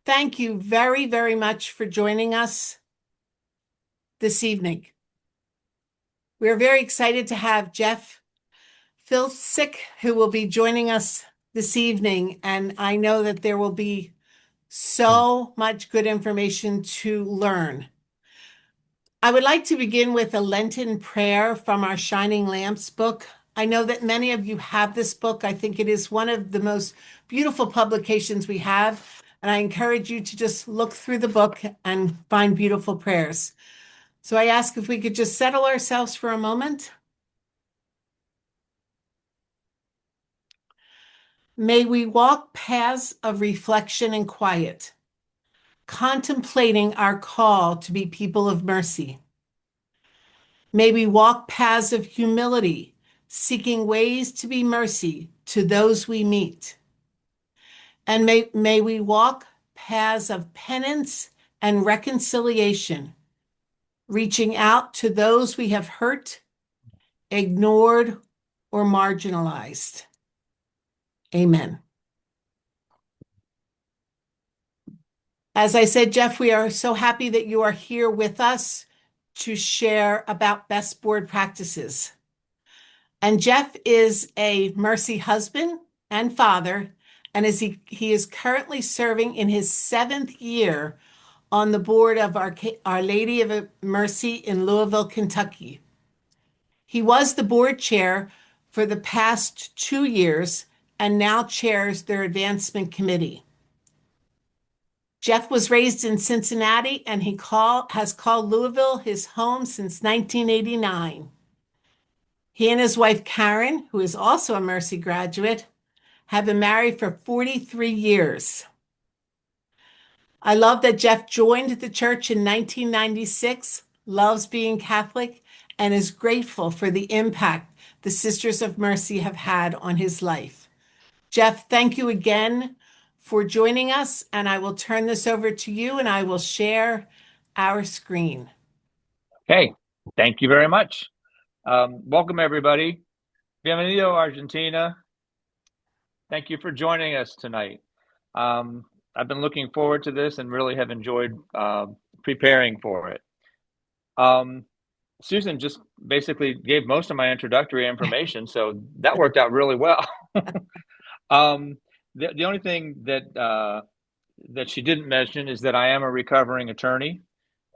thank you very, very much for joining us this evening. We're very excited to have Jeff Filcik, who will be joining us this evening, and I know that there will be so much good information to learn. I would like to begin with a Lenten prayer from our Shining Lamps book. I know that many of you have this book. I think it is one of the most beautiful publications we have, and I encourage you to just look through the book and find beautiful prayers. So I ask if we could just settle ourselves for a moment. May we walk paths of reflection and quiet, contemplating our call to be people of mercy. May we walk paths of humility, seeking ways to be mercy to those we meet. And may we walk paths of penance and reconciliation, reaching out to those we have hurt, ignored, or marginalized. Amen. As I said, Jeff, we are so happy that you are here with us to share about best board practices. And Jeff is a Mercy husband and father, and he is currently serving in his 7th year on the board of Our Lady of Mercy in Louisville, Kentucky. He was the board chair for the past 2 years and now chairs their advancement committee. Jeff was raised in Cincinnati, and he has called Louisville his home since 1989. He and his wife, Karen, who is also a Mercy graduate, have been married for 43 years. I love that Jeff joined the church in 1996, loves being Catholic, and is grateful for the impact the Sisters of Mercy have had on his life. Jeff, thank you again for joining us, and I will turn this over to you, and I will share our screen. Okay, thank you very much. Welcome, everybody. Bienvenido, Argentina. Thank you for joining us tonight. I've been looking forward to this and really have enjoyed preparing for it. Susan just basically gave most of my introductory information, so that worked out really well. The only thing that she didn't mention is that I am a recovering attorney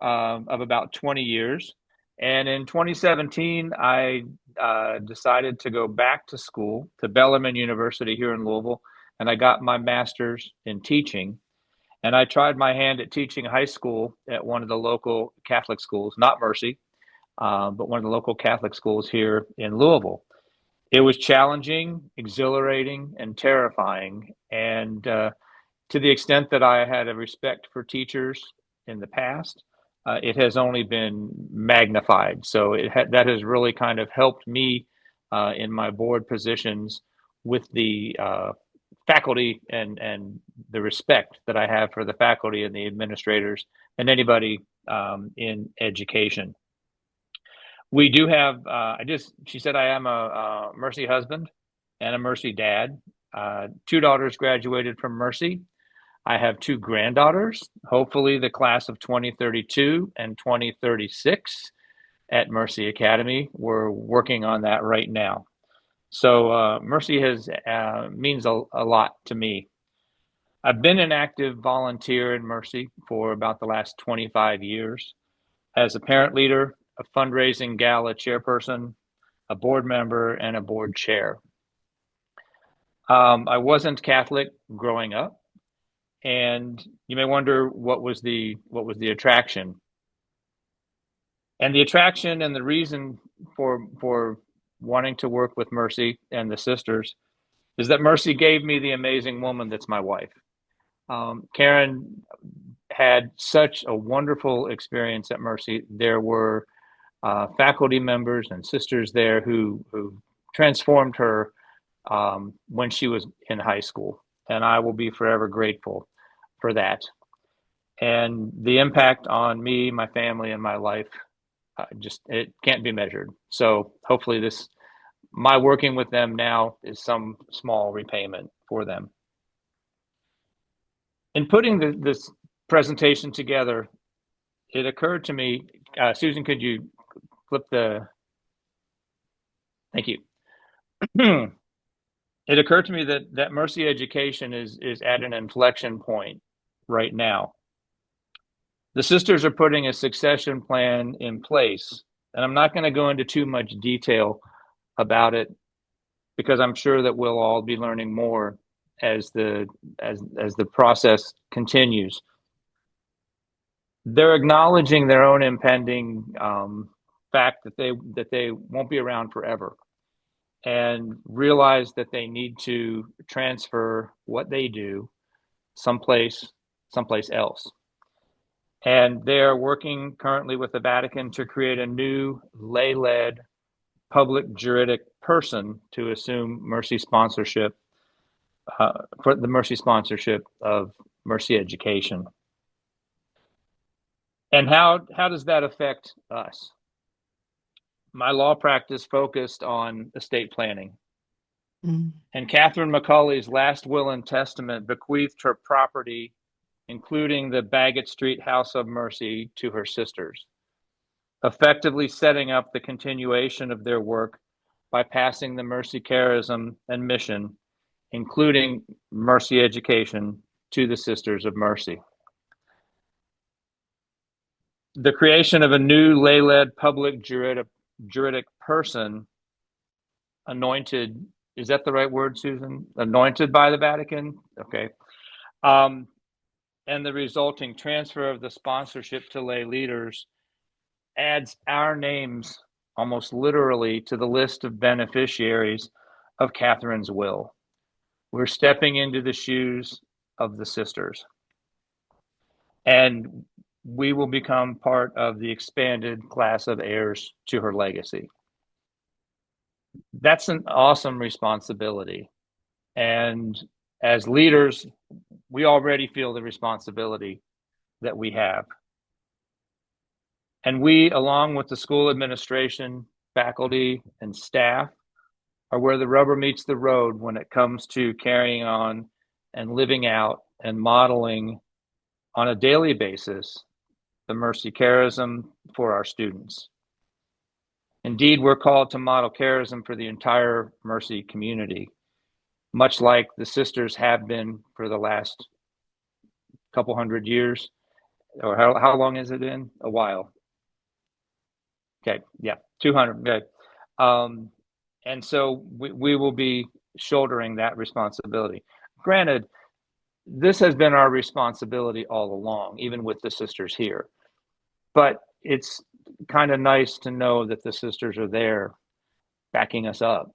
of about 20 years. And in 2017, I decided to go back to school to Bellarmine University here in Louisville, and I got my master's in teaching. And I tried my hand at teaching high school at one of the local Catholic schools, not Mercy, but one of the local Catholic schools here in Louisville. It was challenging, exhilarating, and terrifying. And to the extent that I had a respect for teachers in the past, it has only been magnified. So that has really kind of helped me in my board positions with the faculty and the respect that I have for the faculty and the administrators and anybody in education. We do have, she said I am a Mercy husband and a Mercy dad. 2 daughters graduated from Mercy. I have 2 granddaughters, hopefully the class of 2032 and 2036 at Mercy Academy. We're working on that right now. So Mercy means a lot to me. I've been an active volunteer in Mercy for about the last 25 years as a parent leader, a fundraising gala chairperson, a board member, and a board chair. I wasn't Catholic growing up. And you may wonder what was the attraction. And the attraction and the reason for wanting to work with Mercy and the sisters is that Mercy gave me the amazing woman that's my wife. Karen had such a wonderful experience at Mercy. There were faculty members and sisters there who transformed her when she was in high school. And I will be forever grateful for that. And the impact on me, my family, and my life, it can't be measured. So hopefully my working with them now is some small repayment for them. In putting this presentation together, it occurred to me, Susan, could you flip the, thank you. It occurred to me that Mercy Education is at an inflection point right now. The sisters are putting a succession plan in place, and I'm not going to go into too much detail about it because I'm sure that we'll all be learning more as the process continues. They're acknowledging their own impending fact that they won't be around forever, and realize that they need to transfer what they do someplace else. And they're working currently with the Vatican to create a new lay-led public juridic person to assume mercy sponsorship for the mercy sponsorship of Mercy Education. And how does that affect us? My law practice focused on estate planning. Mm. And Catherine McCauley's last will and testament bequeathed her property, including the Bagot Street House of Mercy, to her sisters, effectively setting up the continuation of their work by passing the Mercy charism and mission, including Mercy Education, to the Sisters of Mercy. The creation of a new lay-led public juridic person, anointed, is that the right word, Susan? Anointed by the Vatican? Okay. And the resulting transfer of the sponsorship to lay leaders adds our names almost literally to the list of beneficiaries of Catherine's will. We're stepping into the shoes of the sisters, and we will become part of the expanded class of heirs to her legacy. That's an awesome responsibility. And as leaders, we already feel the responsibility that we have. And we, along with the school administration, faculty, and staff, are where the rubber meets the road when it comes to carrying on and living out and modeling on a daily basis the Mercy charism for our students. Indeed, we're called to model charism for the entire Mercy community, much like the sisters have been for the last couple hundred years. Or how long has it been? A while. Okay, yeah, 200. Okay. And so we will be shouldering that responsibility. Granted, this has been our responsibility all along, even with the sisters here. But it's kind of nice to know that the sisters are there backing us up.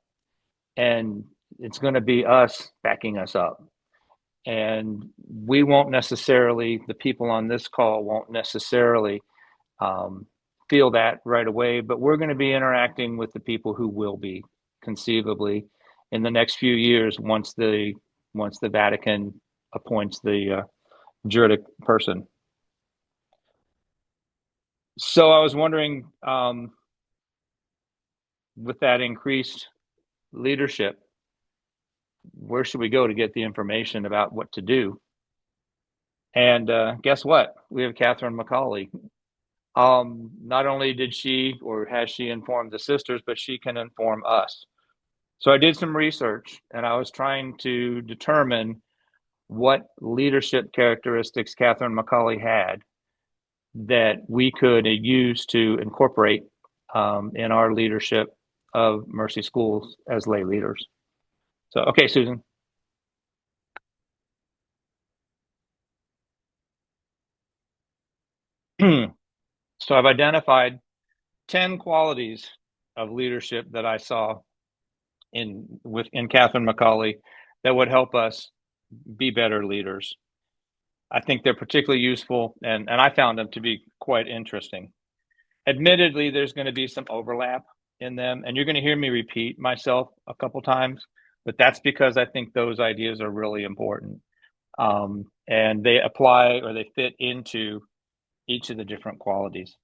And it's going to be us backing us up. And we won't necessarily, the people on this call won't necessarily feel that right away, but we're going to be interacting with the people who will be conceivably in the next few years once the Vatican appoints the juridic person. So I was wondering, with that increased leadership, where should we go to get the information about what to do? And guess what? We have Catherine McCauley. Not only did she or has she informed the sisters, but she can inform us. So I did some research and I was trying to determine what leadership characteristics Catherine McCauley had that we could use to incorporate in our leadership of Mercy Schools as lay leaders. So, okay, Susan. So I've identified 10 qualities of leadership that I saw in Catherine McCauley that would help us be better leaders. I think they're particularly useful, and I found them to be quite interesting. Admittedly, there's going to be some overlap in them, and you're going to hear me repeat myself a couple times, but that's because I think those ideas are really important. And they apply or they fit into each of the different qualities.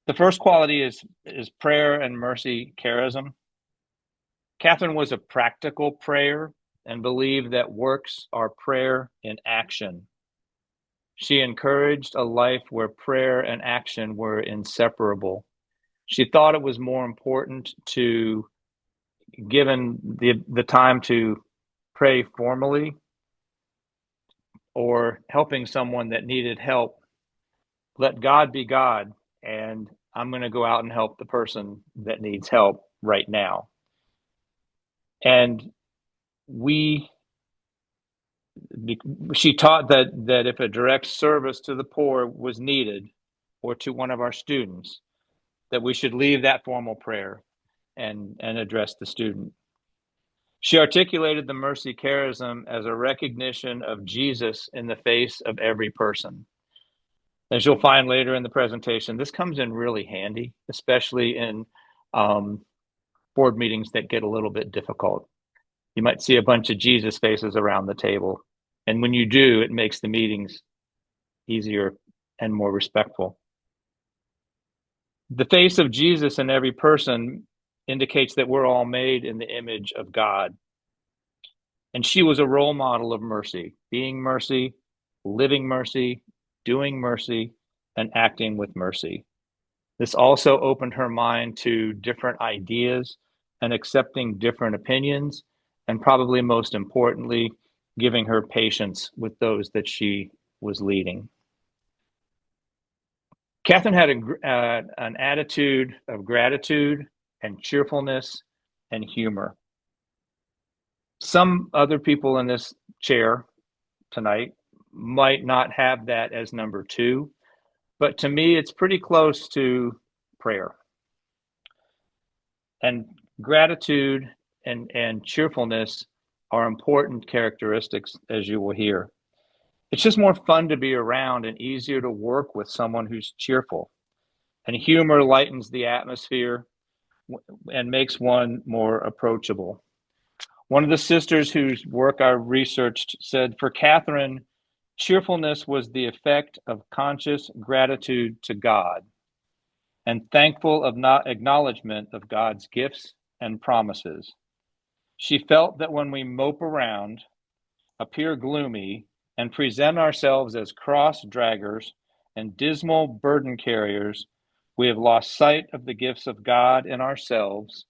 The first quality is prayer and mercy charism. Catherine was a practical prayer and believed that works are prayer in action. She encouraged a life where prayer and action were inseparable. She thought it was more important to, given the time to pray formally or helping someone that needed help, let God be God, and I'm going to go out and help the person that needs help right now. And we she taught that if a direct service to the poor was needed, or to one of our students, that we should leave that formal prayer and address the student. She articulated the mercy charism as a recognition of Jesus in the face of every person. As you'll find later in the presentation, this comes in really handy, especially in board meetings that get a little bit difficult. You might see a bunch of Jesus faces around the table. And when you do, it makes the meetings easier and more respectful. The face of Jesus in every person indicates that we're all made in the image of God. And she was a role model of mercy, being mercy, living mercy, doing mercy, and acting with mercy. This also opened her mind to different ideas and accepting different opinions, and probably most importantly, giving her patience with those that she was leading. Catherine had an attitude of gratitude and cheerfulness and humor. Some other people in this chair tonight might not have that as number two, but to me, it's pretty close to prayer. And gratitude and cheerfulness are important characteristics, as you will hear. It's just more fun to be around and easier to work with someone who's cheerful. And humor lightens the atmosphere and makes one more approachable. One of the sisters whose work I researched said, for Catherine, cheerfulness was the effect of conscious gratitude to God and thankful of not acknowledgement of God's gifts and promises. She felt that when we mope around, appear gloomy, and present ourselves as cross draggers and dismal burden carriers, we have lost sight of the gifts of God in ourselves,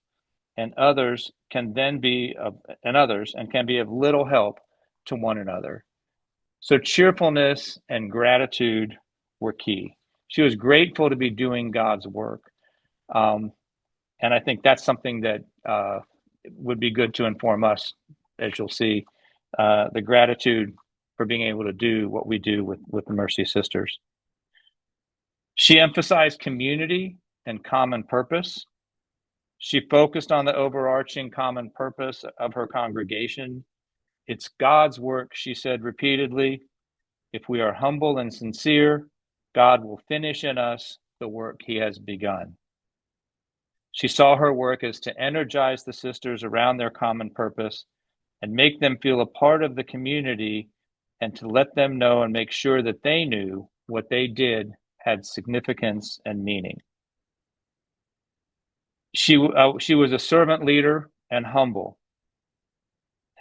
and others can be of little help to one another. So cheerfulness and gratitude were key. She was grateful to be doing God's work. And I think that's something that would be good to inform us, as you'll see, the gratitude for being able to do what we do with the Mercy Sisters. She emphasized community and common purpose. She focused on the overarching common purpose of her congregation. It's God's work, she said repeatedly. If we are humble and sincere, God will finish in us the work he has begun. She saw her work as to energize the sisters around their common purpose and make them feel a part of the community, and to let them know and make sure that they knew what they did had significance and meaning. She was a servant leader and humble,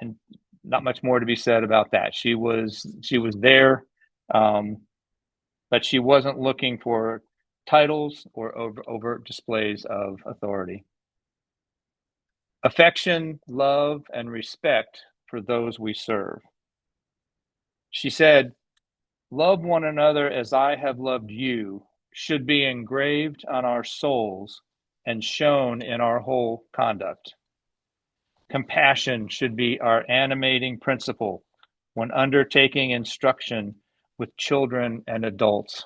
and not much more to be said about that. She was there, but she wasn't looking for titles or overt displays of authority. Affection, love, and respect for those we serve. She said, love one another as I have loved you should be engraved on our souls and shown in our whole conduct. Compassion should be our animating principle when undertaking instruction with children and adults,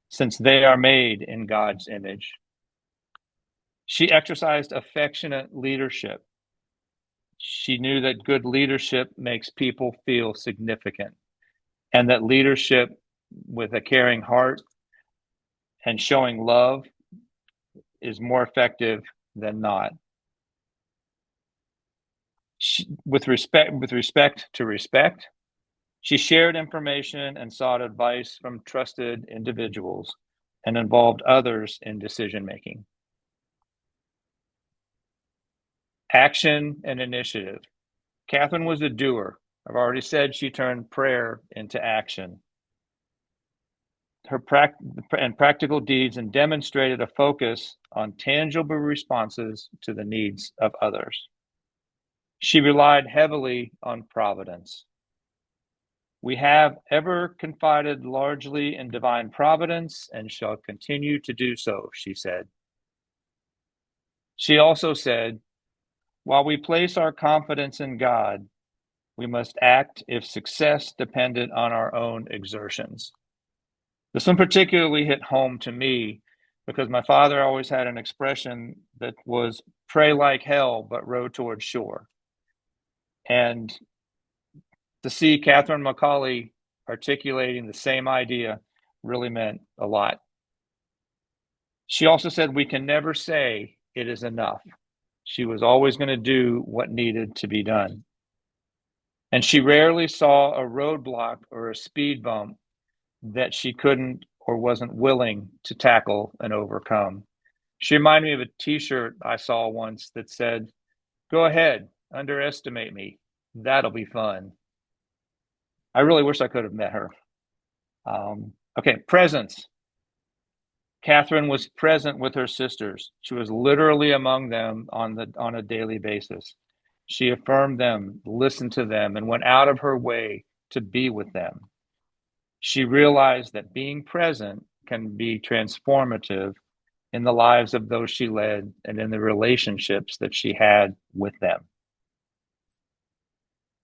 since they are made in God's image. She exercised affectionate leadership. She knew that good leadership makes people feel significant, and that leadership with a caring heart and showing love is more effective than not. With respect to respect, she shared information and sought advice from trusted individuals and involved others in decision making. Action and initiative. Catherine was a doer. I've already said she turned prayer into action. Her practical deeds and demonstrated a focus on tangible responses to the needs of others. She relied heavily on providence. We have ever confided largely in divine providence and shall continue to do so, she said. She also said, while we place our confidence in God, we must act if success depended on our own exertions. This one particularly hit home to me because my father always had an expression that was pray like hell, but row towards shore. And to see Catherine McCauley articulating the same idea really meant a lot. She also said we can never say it is enough. She was always going to do what needed to be done. And she rarely saw a roadblock or a speed bump that she couldn't or wasn't willing to tackle and overcome. She reminded me of a t-shirt I saw once that said, "Go ahead, underestimate me. That'll be fun." I really wish I could have met her. Okay, presence. Catherine was present with her sisters. She was literally among them on a daily basis. She affirmed them, listened to them, and went out of her way to be with them. She realized that being present can be transformative in the lives of those she led and in the relationships that she had with them.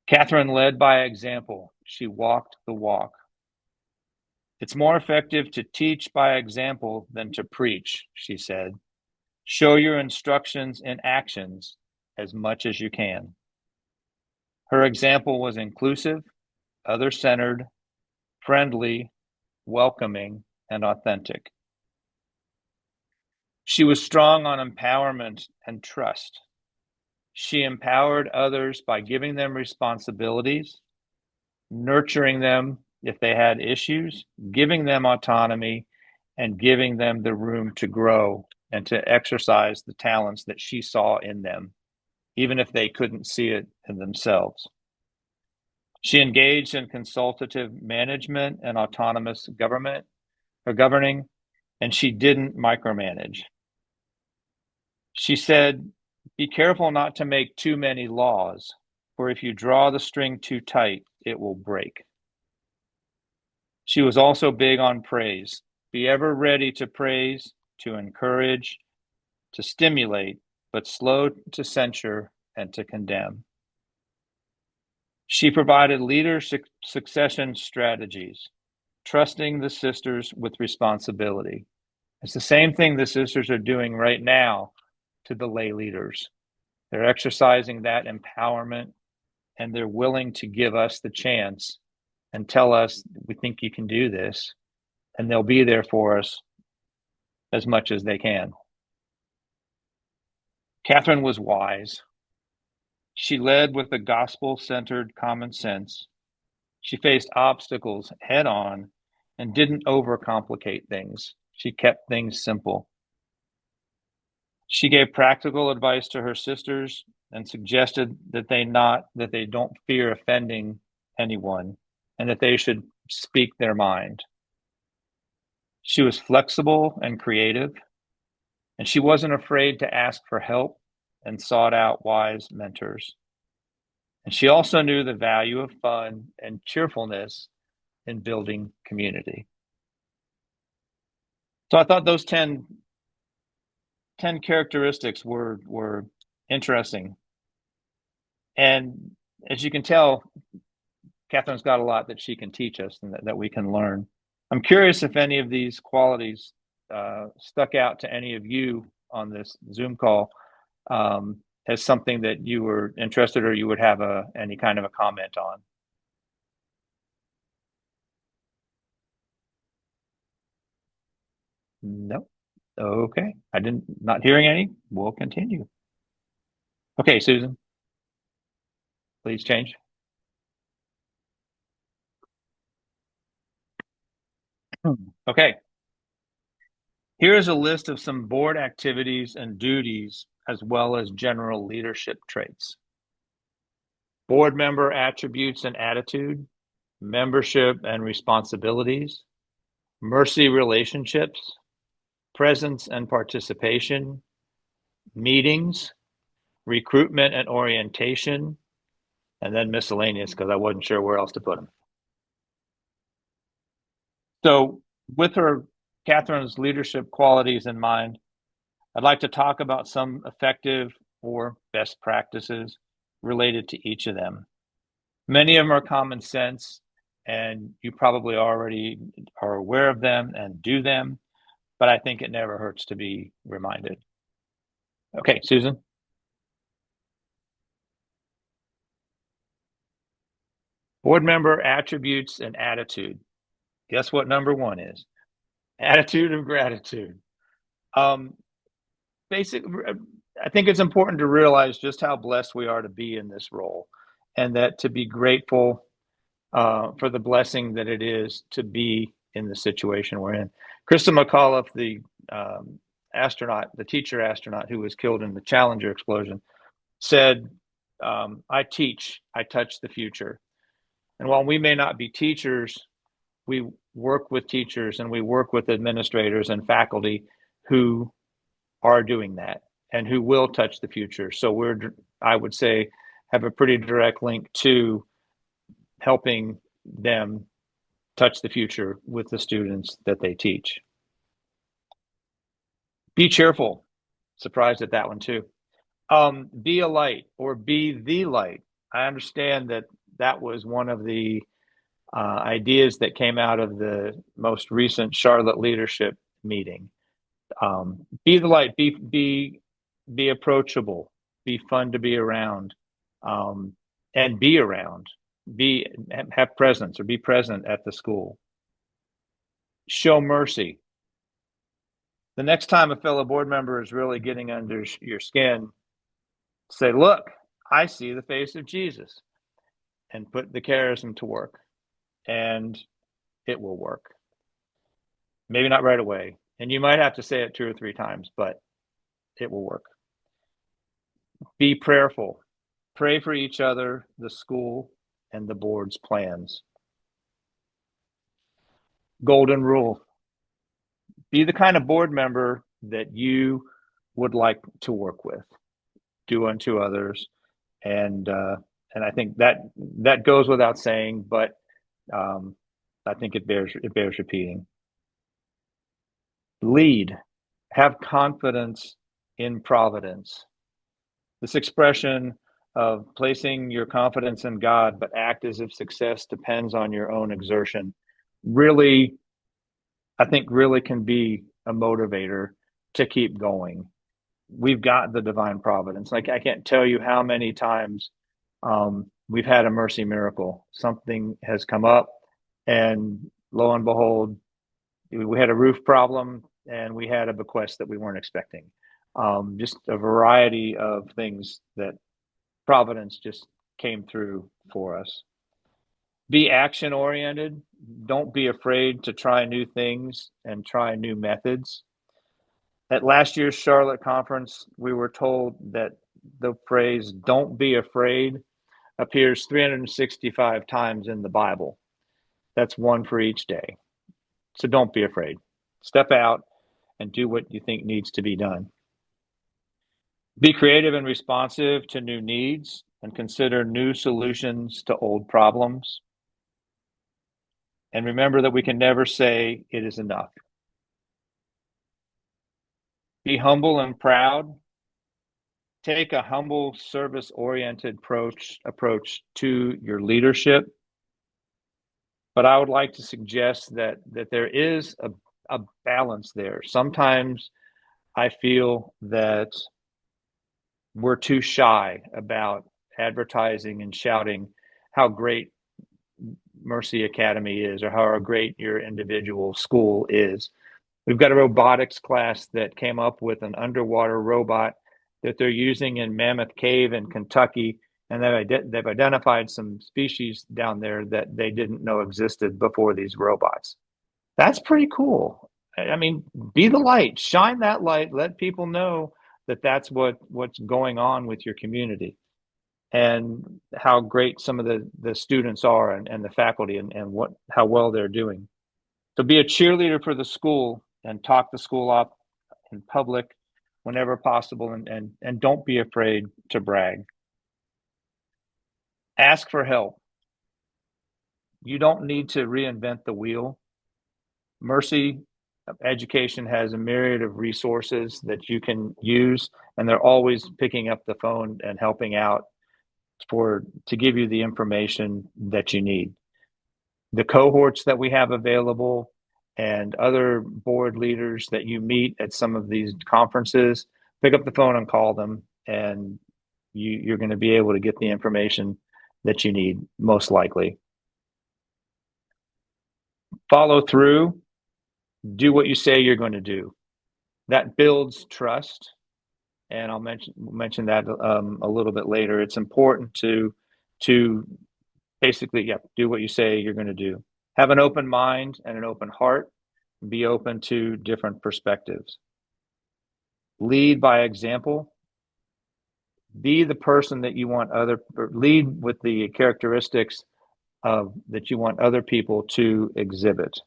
Catherine led by example. She walked the walk. It's more effective to teach by example than to preach, she said. Show your instructions in actions as much as you can. Her example was inclusive, other-centered, friendly, welcoming, and authentic. She was strong on empowerment and trust. She empowered others by giving them responsibilities, nurturing them if they had issues, giving them autonomy, and giving them the room to grow and to exercise the talents that she saw in them, even if they couldn't see it in themselves. She engaged in consultative management and autonomous government or governing, and she didn't micromanage. She said, be careful not to make too many laws, for if you draw the string too tight, it will break. She was also big on praise. Be ever ready to praise, to encourage, to stimulate, but slow to censure and to condemn. She provided leader succession strategies, trusting the sisters with responsibility. It's the same thing the sisters are doing right now to the lay leaders. They're exercising that empowerment, and they're willing to give us the chance and tell us, we think you can do this, and they'll be there for us as much as they can. Catherine was wise. She led with a gospel-centered common sense. She faced obstacles head on and didn't overcomplicate things. She kept things simple. She gave practical advice to her sisters and suggested that they don't fear offending anyone and that they should speak their mind. She was flexible and creative, and she wasn't afraid to ask for help and sought out wise mentors. And she also knew the value of fun and cheerfulness in building community. So I thought those 10 characteristics were interesting. And as you can tell, Catherine's got a lot that she can teach us and that we can learn. I'm curious if any of these qualities stuck out to any of you on this Zoom call as something that you were interested or you would have any kind of a comment on. No. Okay. Not hearing any. We'll continue. Okay, Susan, please change. Okay. Here is a list of some board activities and duties, as well as general leadership traits. board member attributes and attitude, membership and responsibilities, mercy relationships, presence and participation, meetings, recruitment and orientation, and then miscellaneous because I wasn't sure where else to put them. So, with Catherine's leadership qualities in mind, I'd like to talk about some effective or best practices related to each of them. Many of them are common sense, and you probably already are aware of them and do them, but I think it never hurts to be reminded. Okay, Susan. Board member attributes and attitude. Guess what number one is? Attitude of gratitude. Um, I think it's important to realize just how blessed we are to be in this role, and that to be grateful for the blessing that it is to be in the situation we're in. Krista McAuliffe, the astronaut, the teacher astronaut who was killed in the Challenger explosion, said, I teach, I touch the future. And while we may not be teachers, we work with teachers and we work with administrators and faculty who are doing that and who will touch the future. So I would say, have a pretty direct link to helping them touch the future with the students that they teach. Be cheerful. Surprised at that one too. Be a light or be the light. I understand that was one of the ideas that came out of the most recent Charlotte leadership meeting. Be the light. Be approachable. Be fun to be around, and be around. Have presence or be present at the school. Show mercy. The next time a fellow board member is really getting under your skin, say, look, I see the face of Jesus, and put the charism to work, and it will work. Maybe not right away. And you might have to say it 2 or 3 times, but it will work. Be prayerful. Pray for each other, the school, and the board's plans. Golden rule. Be the kind of board member that you would like to work with. Do unto others. And I think that goes without saying, but I think it bears repeating. Lead. Have confidence in providence. This expression of placing your confidence in God, but act as if success depends on your own exertion, really, I think, really can be a motivator to keep going. We've got the divine providence. Like, I can't tell you how many times we've had a mercy miracle. Something has come up, and lo and behold, we had a roof problem and we had a bequest that we weren't expecting. Just a variety of things that providence just came through for us. Be action oriented. Don't be afraid to try new things and try new methods. At last year's Charlotte conference, we were told that the phrase "don't be afraid" appears 365 times in the Bible. That's one for each day. So don't be afraid. Step out and do what you think needs to be done. Be creative and responsive to new needs and consider new solutions to old problems. And remember that we can never say it is enough. Be humble and proud. Take a humble, service-oriented approach to your leadership. But I would like to suggest that there is a balance there. Sometimes I feel that we're too shy about advertising and shouting how great Mercy Academy is or how great your individual school is. We've got a robotics class that came up with an underwater robot that they're using in Mammoth Cave in Kentucky, and they've identified some species down there that they didn't know existed before these robots. That's pretty cool. I mean, be the light, shine that light, let people know that that's what's going on with your community. and how great some of the students are and the faculty and how well they're doing. So be a cheerleader for the school and talk the school up in public whenever possible, and don't be afraid to brag. Ask for help. You don't need to reinvent the wheel. Mercy Education has a myriad of resources that you can use, and they're always picking up the phone and helping out to give you the information that you need. The cohorts that we have available and other board leaders that you meet at some of these conferences, pick up the phone and call them, and you're going to be able to get the information that you need, most likely. Follow through, do what you say you're going to do. That builds trust, and I'll mention that a little bit later. It's important to basically, yeah, do what you say you're going to do. Have an open mind and an open heart. Be open to different perspectives. Lead by example. Be the person that you want lead with the characteristics that you want other people to exhibit.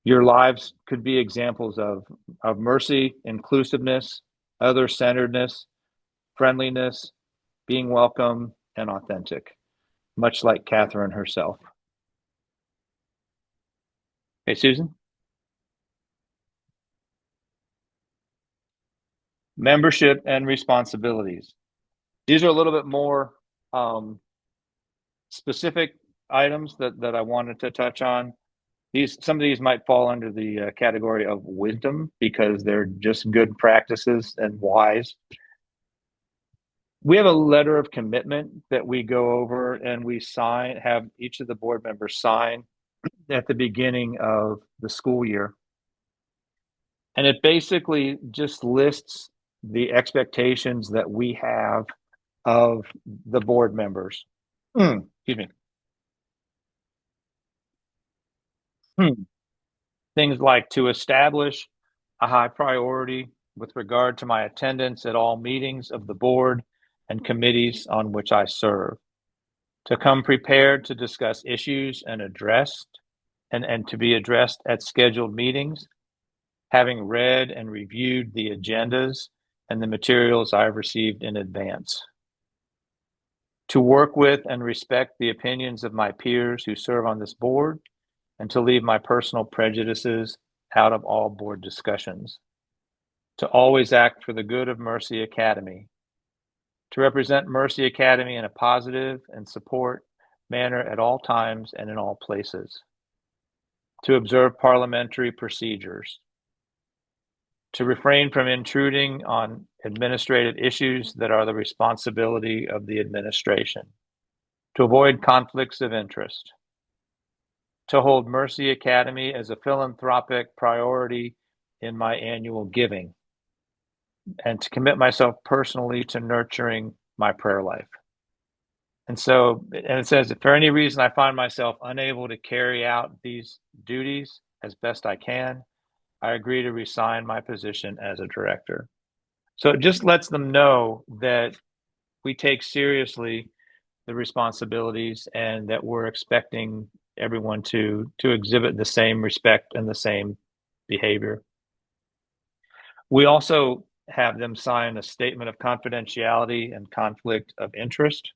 Your lives could be examples of mercy, inclusiveness, other-centeredness, friendliness, being welcome, and authentic, much like Catherine herself. Hey, Susan? Membership and responsibilities. These are a little bit more specific items that I wanted to touch on. Some of these might fall under the category of wisdom because they're just good practices and wise. We have a letter of commitment that we go over and we have each of the board members sign at the beginning of the school year. And it basically just lists the expectations that we have of the board members. Excuse me. Things like to establish a high priority with regard to my attendance at all meetings of the board and committees on which I serve, to come prepared to discuss issues and to be addressed at scheduled meetings, having read and reviewed the agendas and the materials I've received in advance, to work with and respect the opinions of my peers who serve on this board, and to leave my personal prejudices out of all board discussions, to always act for the good of Mercy Academy, to represent Mercy Academy in a positive and support manner at all times and in all places, to observe parliamentary procedures, to refrain from intruding on administrative issues that are the responsibility of the administration, to avoid conflicts of interest, to hold Mercy Academy as a philanthropic priority in my annual giving, and to commit myself personally to nurturing my prayer life. And it says, if for any reason I find myself unable to carry out these duties as best I can, I agree to resign my position as a director. So it just lets them know that we take seriously the responsibilities and that we're expecting everyone to exhibit the same respect and the same behavior. We also have them sign a statement of confidentiality and conflict of interest.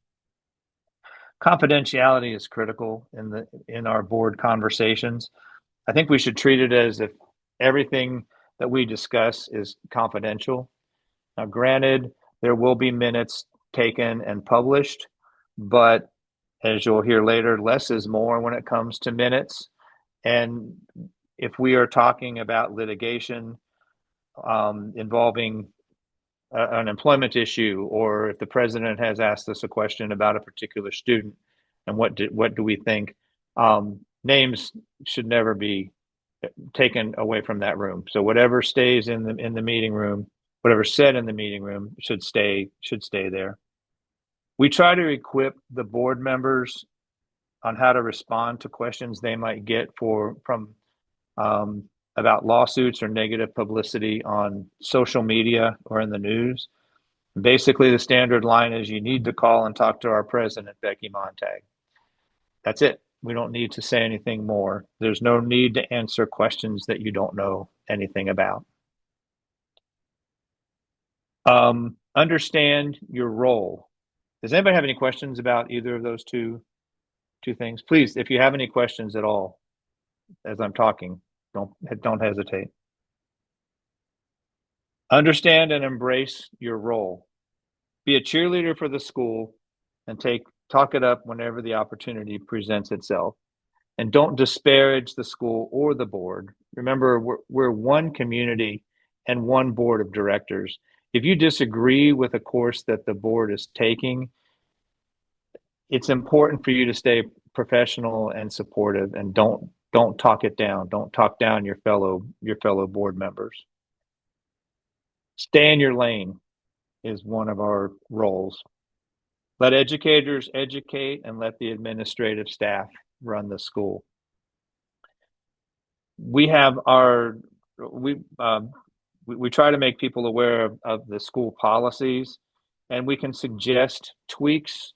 Confidentiality is critical in our board conversations. I think we should treat it as if everything that we discuss is confidential. Now, granted, there will be minutes taken and published, but as you'll hear later, less is more when it comes to minutes. And if we are talking about litigation involving an employment issue, or if the president has asked us a question about a particular student and what do we think, names should never be taken away from that room. So whatever stays in the meeting room, whatever's said in the meeting room should stay there. We try to equip the board members on how to respond to questions they might get from about lawsuits or negative publicity on social media or in the news. Basically, the standard line is you need to call and talk to our president, Becky Montag. That's it. We don't need to say anything more. There's no need to answer questions that you don't know anything about. Understand your role. Does anybody have any questions about either of those two things? Please, if you have any questions at all as I'm talking, don't hesitate. Understand and embrace your role. Be a cheerleader for the school and talk it up whenever the opportunity presents itself. And don't disparage the school or the board. Remember, we're one community and one board of directors. If you disagree with a course that the board is taking, it's important for you to stay professional and supportive, and don't talk it down. Don't talk down your fellow board members. Stay in your lane is one of our roles. Let educators educate and let the administrative staff run the school. We have our we try to make people aware of the school policies, and we can suggest tweaks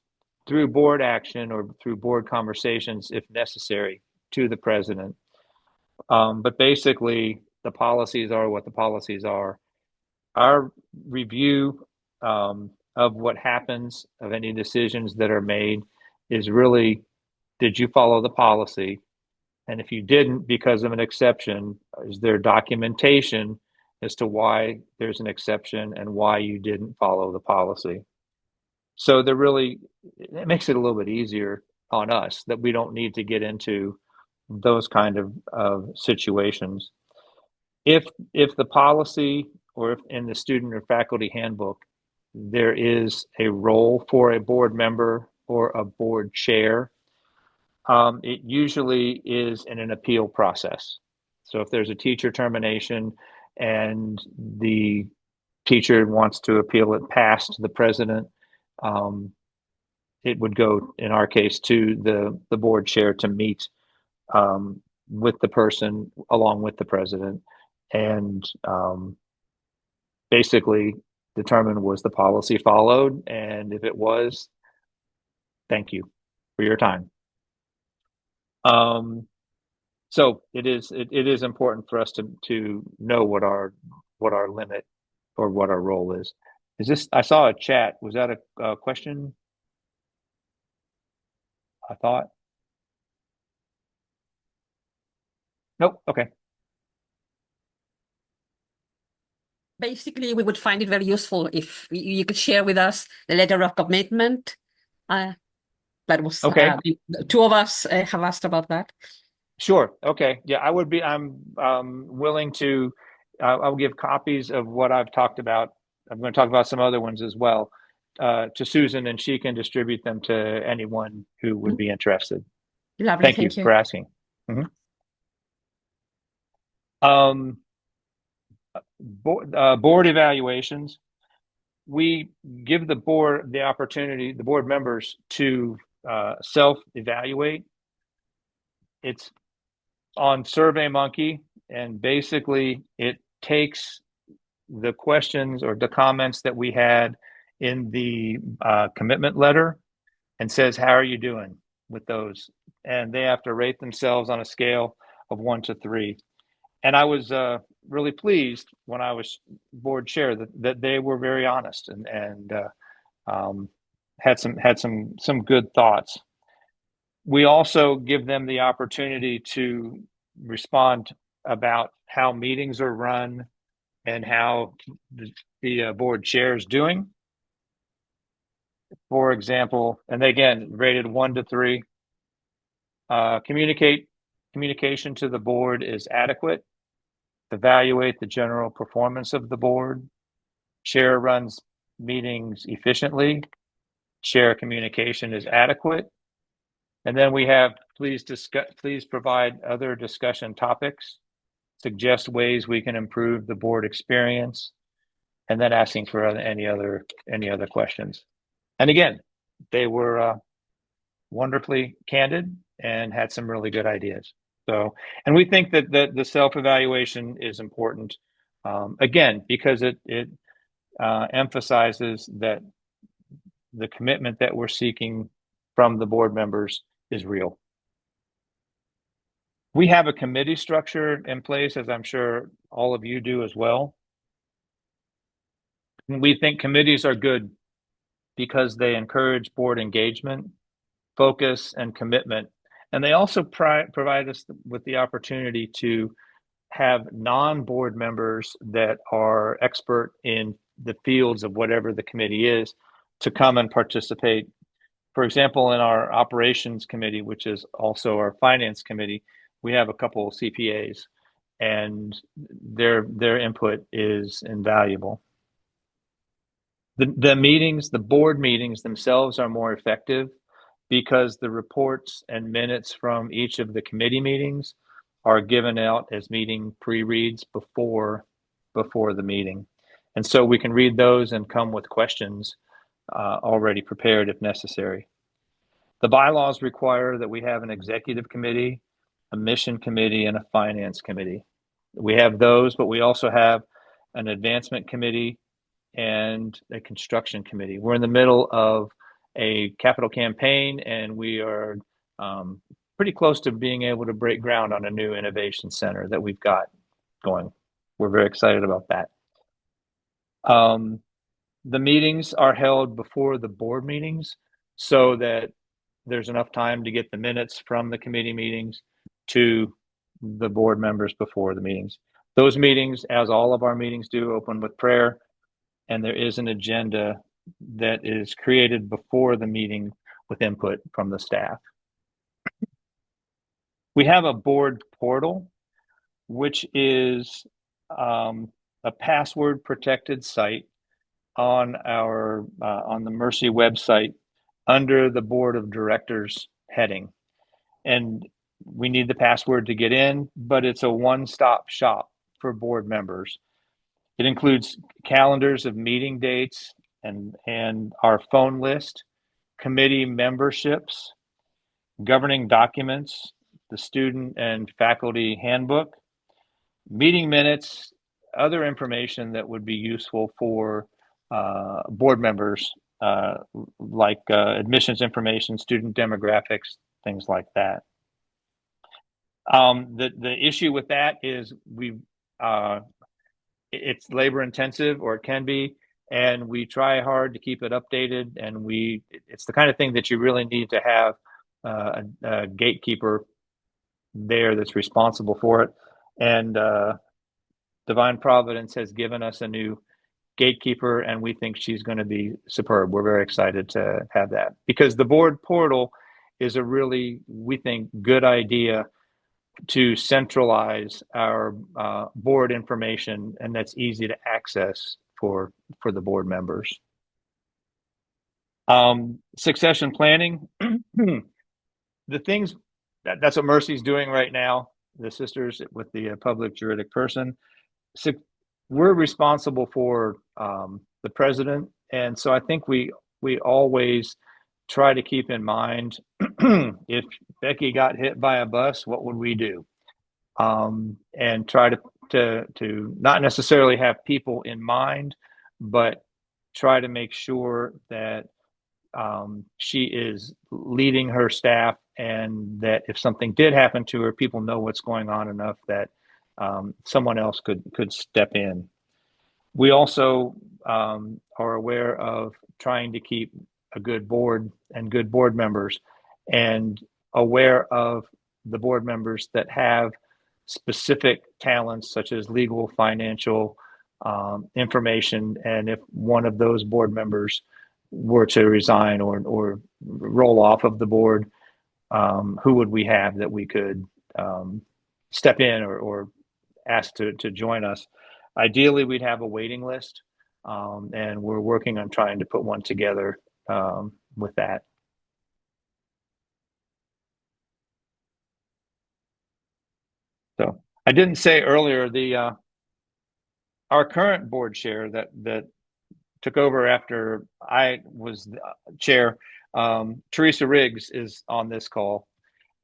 through board action or through board conversations if necessary to the president. But basically, the policies are what the policies are. Our review of what happens, of any decisions that are made, is really, did you follow the policy? And if you didn't, because of an exception, is there documentation as to why there's an exception and why you didn't follow the policy? So it makes it a little bit easier on us that we don't need to get into those kind of situations. If the policy, or if in the student or faculty handbook, there is a role for a board member or a board chair, it usually is in an appeal process. So if there's a teacher termination and the teacher wants to appeal it past the president, it would go, in our case, to the board chair to meet with the person along with the president, and basically determine, was the policy followed, and if it was, thank you for your time. So it is important for us to know what our limit or what our role is. Is this? I saw a chat. Was that a question? I thought. Nope. Okay. Basically, we would find it very useful if you could share with us the letter of commitment. That was Okay. the two of us have asked about that. Sure. Okay. Yeah, I would be. I'm willing to. I'll give copies of what I've talked about. I'm going to talk about some other ones as well to Susan, and she can distribute them to anyone who would be interested. Lovely. Thank you for asking. Board evaluations. We give the board the opportunity, the board members, to self-evaluate. It's on SurveyMonkey, and basically it takes the questions or the comments that we had in the commitment letter and says, how are you doing with those? And they have to rate themselves on a scale of 1 to 3. And I was really pleased when I was board chair that they were very honest and had some good thoughts. We also give them the opportunity to respond about how meetings are run and how the board chair is doing. For example, and again, rated 1 to 3. Communication to the board is adequate. Evaluate the general performance of the board. Chair runs meetings efficiently. Chair communication is adequate. And then we have, please provide other discussion topics, suggest ways we can improve the board experience, and then asking for any other questions. And again, they were wonderfully candid and had some really good ideas. So, and we think that the self-evaluation is important, again, because it emphasizes that the commitment that we're seeking from the board members is real. We have a committee structure in place, as I'm sure all of you do as well. We think committees are good because they encourage board engagement, focus, and commitment. And they also provide us with the opportunity to have non-board members that are expert in the fields of whatever the committee is to come and participate. For example, in our operations committee, which is also our finance committee, we have a couple of CPAs, and their input is invaluable. The board meetings themselves are more effective because the reports and minutes from each of the committee meetings are given out as meeting pre-reads before the meeting. And so we can read those and come with questions already prepared if necessary. The bylaws require that we have an executive committee, a mission committee, and a finance committee. We have those, but we also have an advancement committee and a construction committee. We're in the middle of a capital campaign, and we are pretty close to being able to break ground on a new innovation center that we've got going. We're very excited about that. The meetings are held before the board meetings so that there's enough time to get the minutes from the committee meetings to the board members before the meetings. Those meetings, as all of our meetings do, open with prayer, and there is an agenda that is created before the meeting with input from the staff. We have a board portal, which is a password protected site on the Mercy website under the board of directors heading. And we need the password to get in, but it's a one-stop shop for board members. It includes calendars of meeting dates and our phone list, committee memberships, governing documents, the student and faculty handbook, meeting minutes, other information that would be useful for board members, like admissions information, student demographics, things like that. The issue with that is it's labor intensive, or it can be, and we try hard to keep it updated, and it's the kind of thing that you really need to have a gatekeeper there that's responsible for it. And Divine Providence has given us a new gatekeeper, and we think she's going to be superb. We're very excited to have that, because the board portal is a really, we think, good idea to centralize our board information, and that's easy to access for the board members. Succession planning, the things that's what Mercy's doing right now, the sisters with the public juridic person. So we're responsible for the president, and so I think we always try to keep in mind, if Becky got hit by a bus, what would we do? And try to not necessarily have people in mind, but try to make sure that she is leading her staff, and that if something did happen to her, people know what's going on enough that someone else could step in. We also are aware of trying to keep a good board and good board members, and aware of the board members that have specific talents such as legal, financial, information. And if one of those board members were to resign or roll off of the board, who would we have that we could step in or ask to join us? Ideally, we'd have a waiting list, and we're working on trying to put one together with that. So I didn't say earlier, our current board chair that took over after I was the chair, Teresa Riggs, is on this call,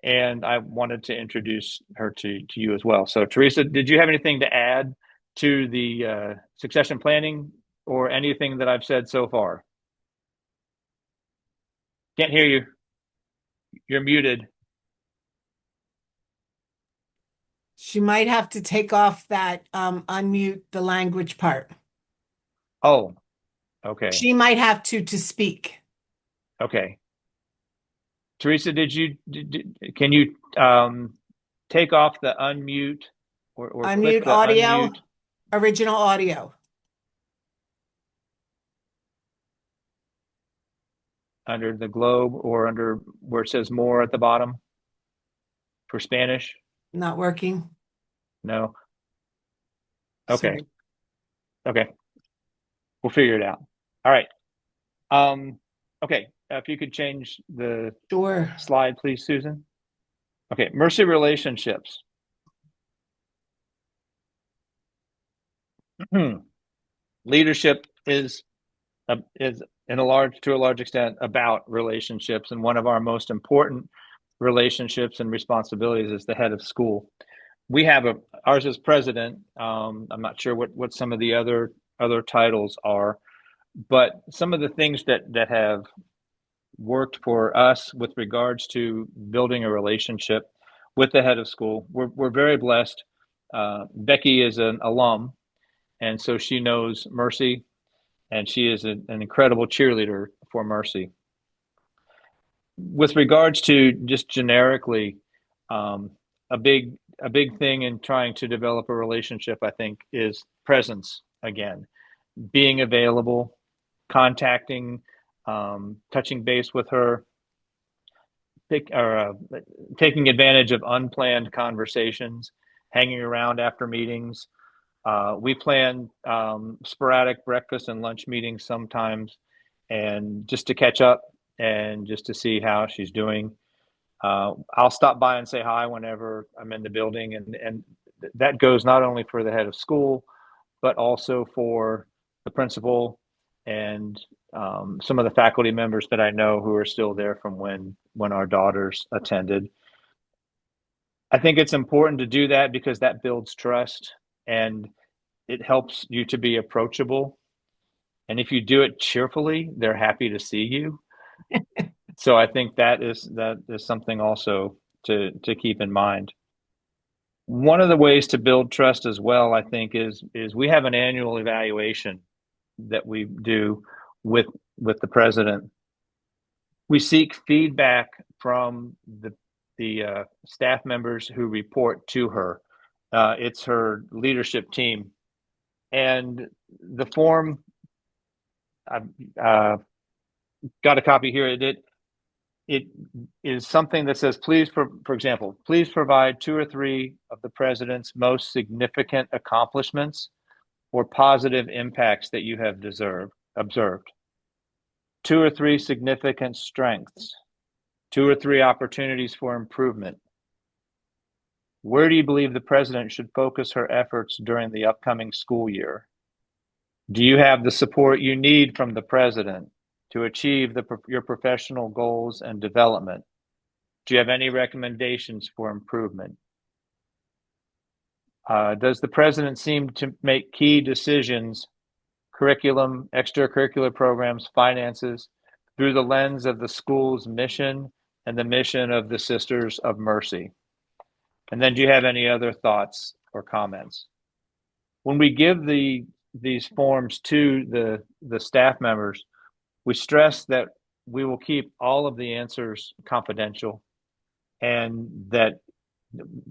and I wanted to introduce her to you as well. So Teresa, did you have anything to add to the succession planning or anything that I've said so far? Can't hear you. You're muted. She might have to take off that unmute the language part. Oh, okay. She might have to speak. Okay. Teresa, can you take off the unmute or click Unmute the audio, unmute original audio. under the globe or under where it says more at the bottom for Spanish? Not working. No. Okay. Sorry. Okay. We'll figure it out. All right. Okay. If you could change the Sure. slide, please, Susan. Okay. Mercy relationships. Leadership is to a large extent about relationships, and one of our most important relationships and responsibilities is the head of school. We have ours is president. I'm not sure what some of the other titles are, but some of the things that have worked for us with regards to building a relationship with the head of school. We're very blessed. Becky is an alum, and so she knows Mercy, and she is an incredible cheerleader for Mercy. With regards to just generically, a big thing in trying to develop a relationship, I think, is presence again, being available, contacting, touching base with her, taking advantage of unplanned conversations, hanging around after meetings. We plan sporadic breakfast and lunch meetings sometimes, and just to catch up and just to see how she's doing. I'll stop by and say hi whenever I'm in the building, and that goes not only for the head of school, but also for the principal and some of the faculty members that I know who are still there from when our daughters attended. I think it's important to do that because that builds trust and it helps you to be approachable. And if you do it cheerfully, they're happy to see you. So I think that is something also to keep in mind. One of the ways to build trust as well, I think, is we have an annual evaluation that we do with the president. We seek feedback from the staff members who report to her. It's her leadership team, and the form I've got a copy here. It is something that says, please, for example, please provide 2 or 3 of the president's most significant accomplishments or positive impacts that you have observed. 2 or 3 significant strengths, 2 or 3 opportunities for improvement. Where do you believe the president should focus her efforts during the upcoming school year? Do you have the support you need from the president to achieve your professional goals and development? Do you have any recommendations for improvement? Does the president seem to make key decisions, curriculum, extracurricular programs, finances, through the lens of the school's mission and the mission of the Sisters of Mercy? And then do you have any other thoughts or comments? When we give these forms to the staff members, we stress that we will keep all of the answers confidential, and that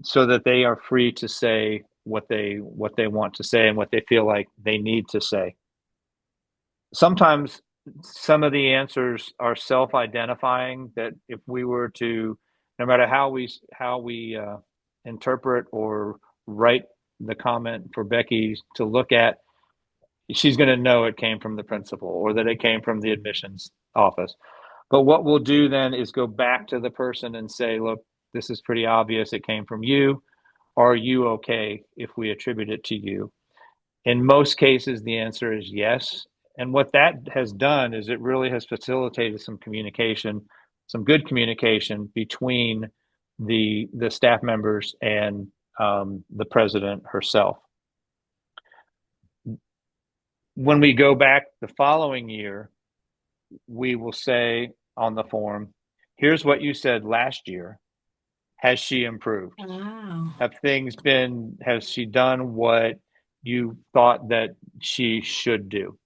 so that they are free to say what they want to say and what they feel like they need to say. Sometimes some of the answers are self-identifying, that if we were to, no matter how we interpret or write the comment for Becky to look at, she's going to know it came from the principal or that it came from the admissions office. But what we'll do then is go back to the person and say, look, this is pretty obvious. It came from you. Are you okay if we attribute it to you? In most cases, the answer is yes. And what that has done is it really has facilitated some communication, some good communication between the staff members and the president herself. When we go back the following year, we will say on the form, here's what you said last year. Has she improved? Wow. Has she done what you thought that she should do?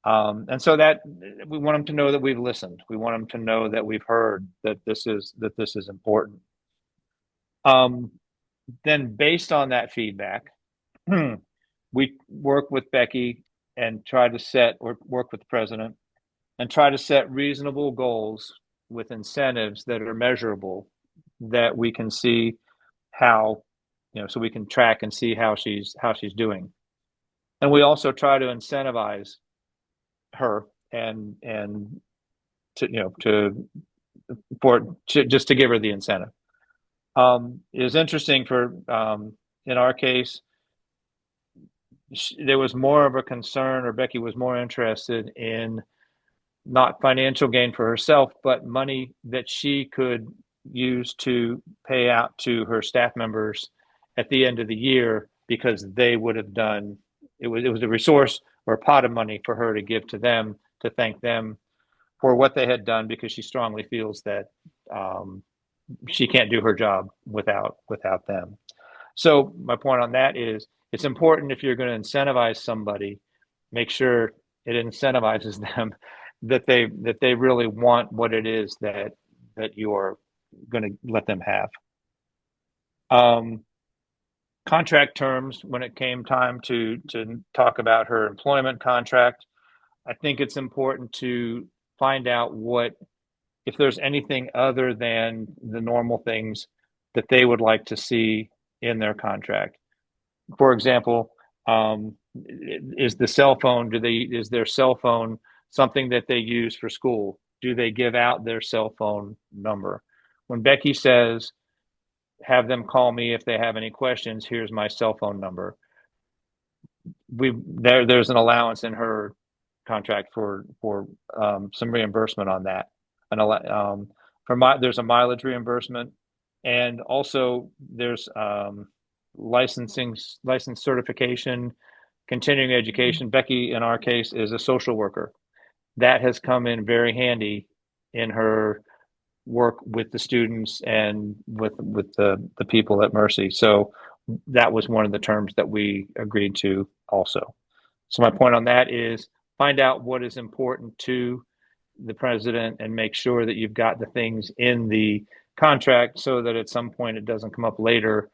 And so that we want them to know that we've listened. We want them to know that we've heard that this is important. Then based on that feedback, we work with Becky and try to set, or work with the president and try to set reasonable goals with incentives that are measurable, that we can see how, so we can track and see how she's doing. And we also try to incentivize her and just to give her the incentive. It was interesting for in our case, there was more of a concern, or Becky was more interested in not financial gain for herself, but money that she could use to pay out to her staff members at the end of the year, because they would have done it was a resource or a pot of money for her to give to them, to thank them for what they had done, because she strongly feels that she can't do her job without them. So my point on that is, it's important, if you're going to incentivize somebody, make sure it incentivizes them, that they really want what it is that you're going to let them have. Contract terms, when it came time to talk about her employment contract, I think it's important to find out if there's anything other than the normal things that they would like to see in their contract. For example, is their cell phone something that they use for school? Do they give out their cell phone number? When Becky says, have them call me if they have any questions, here's my cell phone number, there's an allowance in her contract for some reimbursement on that. There's a mileage reimbursement, and also there's license certification, continuing education. Becky, in our case, is a social worker. That has come in very handy in her work with the students and with the people at Mercy. So that was one of the terms that we agreed to also. So my point on that is, find out what is important to the president and make sure that you've got the things in the contract, so that at some point it doesn't come up later,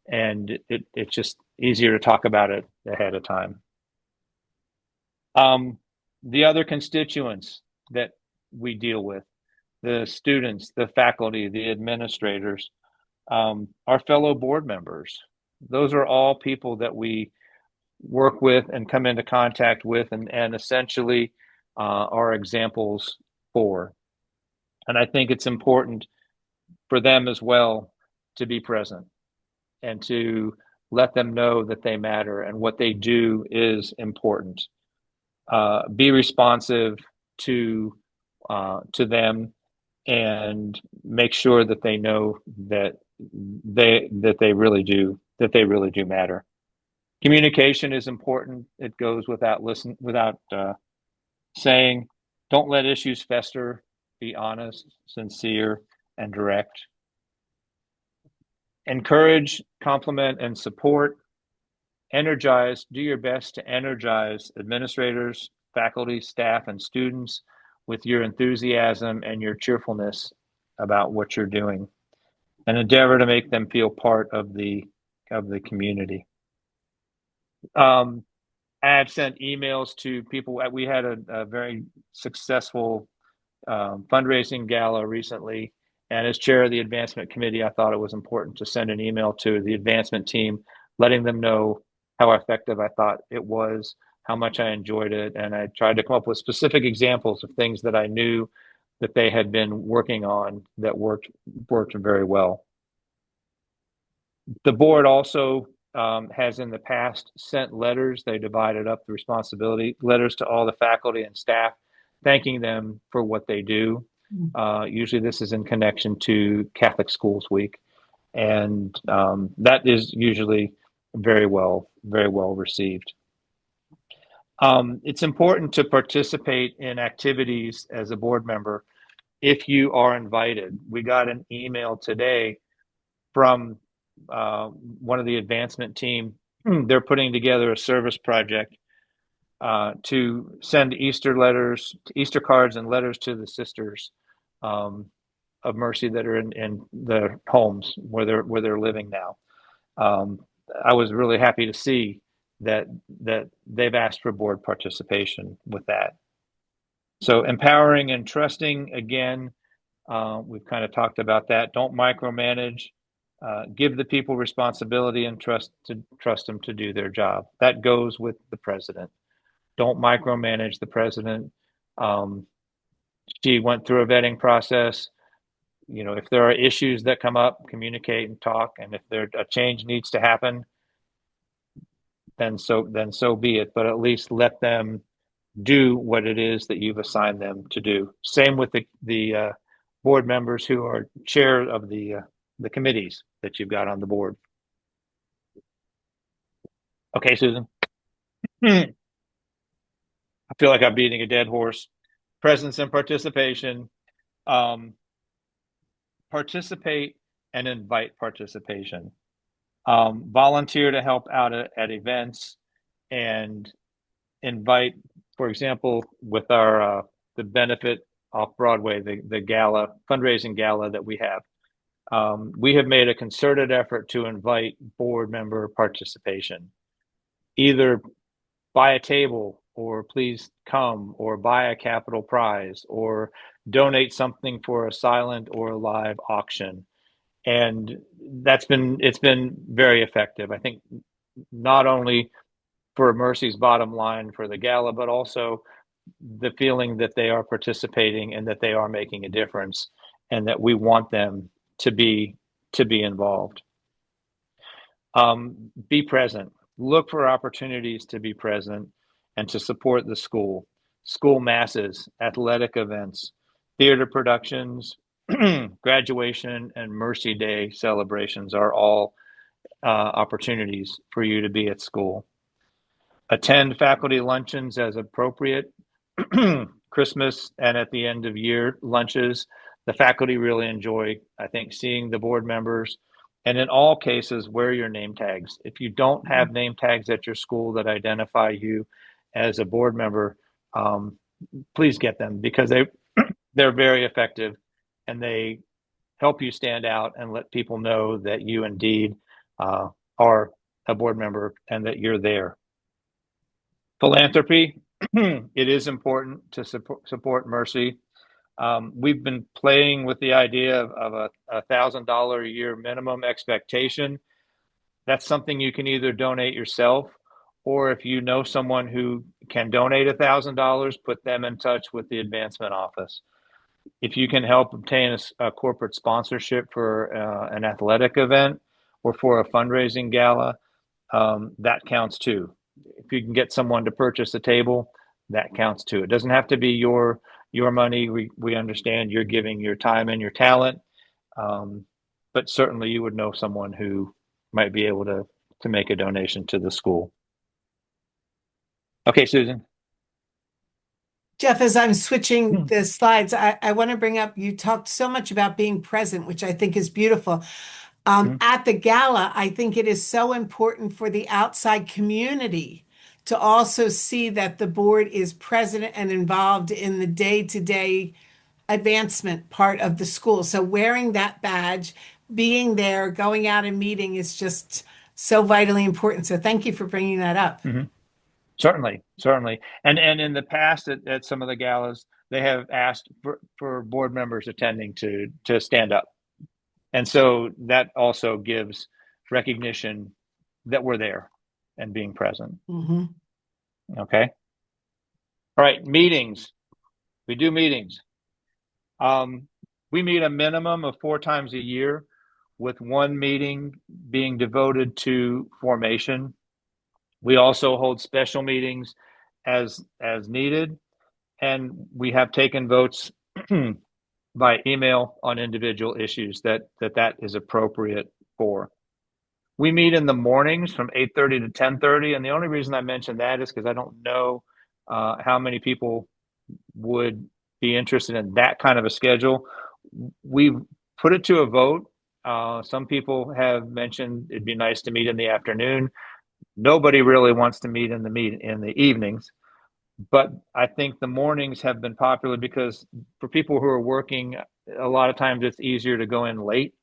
and it's just easier to talk about it ahead of time. The other constituents that we deal with, the students, the faculty, the administrators, our fellow board members, those are all people that we work with and come into contact with, and essentially are examples for. And I think it's important for them as well to be present and to let them know that they matter and what they do is important. Be responsive to them, and make sure that they know that they really do matter. Communication is important. It goes without saying. Don't let issues fester. Be honest, sincere, and direct. Encourage, compliment, and support. Energize. Do your best to energize administrators, faculty, staff, and students with your enthusiasm and your cheerfulness about what you're doing, and endeavor to make them feel part of the community. I have sent emails to people. We had a very successful fundraising gala recently, and as chair of the advancement committee, I thought it was important to send an email to the advancement team, letting them know how effective I thought it was, how much I enjoyed it, and I tried to come up with specific examples of things that I knew that they had been working on that worked very well. The board also has in the past sent letters. They divided up the responsibility, letters to all the faculty and staff, thanking them for what they do. Usually this is in connection to Catholic Schools Week, and that is usually very well received. It's important to participate in activities as a board member if you are invited. We got an email today from one of the advancement team. They're putting together a service project to send Easter cards and letters to the sisters of Mercy that are in the homes where they're living now. I was really happy to see that they've asked for board participation with that. So empowering and trusting, again, we've kind of talked about that. Don't micromanage. Give the people responsibility and trust them to do their job. That goes with the president. Don't micromanage the president. She went through a vetting process. If there are issues that come up, communicate and talk. And if a change needs to happen, then so be it. But at least let them do what it is that you've assigned them to do. Same with the board members who are chair of the committees that you've got on the board. Okay, Susan. I feel like I'm beating a dead horse. Presence and participation. Participate and invite participation. Volunteer to help out at events and invite, for example, with our the benefit off Broadway, the gala, fundraising gala that we have. We have made a concerted effort to invite board member participation, either buy a table or please come or buy a capital prize or donate something for a silent or a live auction. And it's been very effective. I think not only for Mercy's bottom line for the gala, but also the feeling that they are participating and that they are making a difference and that we want them to be involved. Be present. Look for opportunities to be present and to support the school masses, athletic events, theater productions, graduation, and Mercy Day celebrations are all opportunities for you to be at school. Attend faculty luncheons as appropriate. Christmas and at the end of year lunches. The faculty really enjoy, I think, seeing the board members. And in all cases, wear your name tags. If you don't have name tags at your school that identify you as a board member, please get them because they're very effective and they help you stand out and let people know that you indeed are a board member and that you're there. Philanthropy, it is important to support Mercy. We've been playing with the idea of a $1,000 a year minimum expectation. That's something you can either donate yourself, or if you know someone who can donate $1,000, put them in touch with the advancement office. If you can help obtain a corporate sponsorship for an athletic event or for a fundraising gala, that counts too. If you can get someone to purchase a table, that counts too. It doesn't have to be your money. We understand you're giving your time and your talent, but certainly you would know someone who might be able to make a donation to the school. Okay, Susan. Jeff, as I'm switching the slides, I want to bring up, you talked so much about being present, which I think is beautiful. At the gala, I think it is so important for the outside community to also see that the board is present and involved in the day-to-day advancement part of the school. So wearing that badge, being there, going out and meeting is just so vitally important. So thank you for bringing that up. Certainly. And in the past at some of the galas, they have asked for board members attending to stand up. And so that also gives recognition that we're there and being present. Okay. All right. Meetings. We do meetings. We meet a minimum of 4 times a year, with one meeting being devoted to formation. We also hold special meetings as needed, and we have taken votes by email on individual issues that is appropriate for. We meet in the mornings from 8:30 to 10:30, and the only reason I mention that is because I don't know how many people would be interested in that kind of a schedule. We've put it to a vote. Some people have mentioned it'd be nice to meet in the afternoon. Nobody really wants to meet in the evenings, but I think the mornings have been popular because for people who are working, a lot of times it's easier to go in late